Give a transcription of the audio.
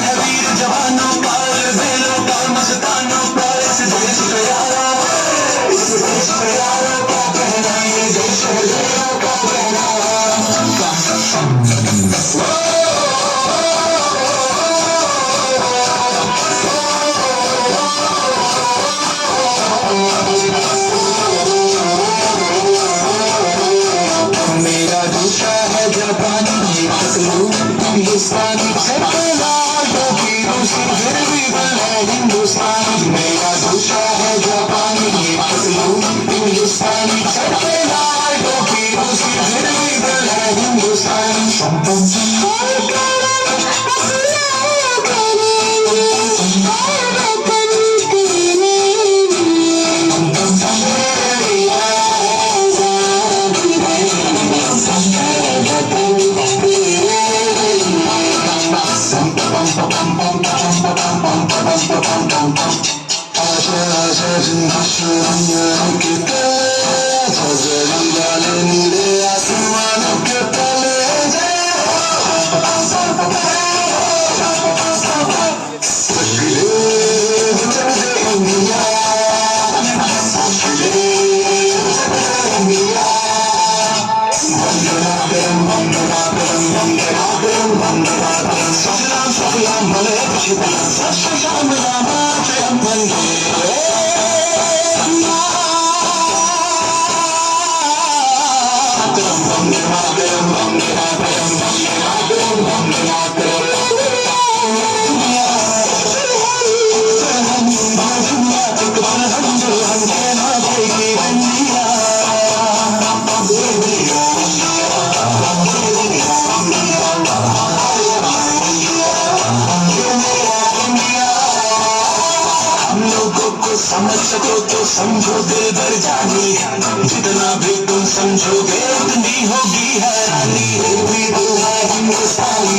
है वीर जवानों का, बेलों का, मस्तानों का, इस देश के यारों, इस देश के यारों का कहना, ये देश है वीरों का कहना। मेरा दूसरा है जापानी, ये पतलू हिंदुस्तानी, लाडो की रूसी, फिर भी दिल है हिंदुस्तानी। मेरा दूसरा है जापानी, ये पतलू हिंदुस्तानी, लाडो की रूसी, फिर भी दिल है हिंदुस्तानी। आशा आशा जिंदगी के तले, सजरी वाले नीले आसमानों के तले, मुश्किलें चल जाएंगिया, मुश्किलें चल जाएंगिया। वंदे मातरम, वंदे मातरम, वंदे मातरम, वंदे मातरम। सलाम सलाम भले खुशबू, सलाम रामा जयम वंदे। वंदे मातरम, वंदे मातरम, वंदे मातरम, वंदे मातरम। समझ सको तो समझो दिल भर जानी, जितना भी तुम समझोगे उतनी होगी हैरानी। फिर भी दिल है हिंदुस्तानी,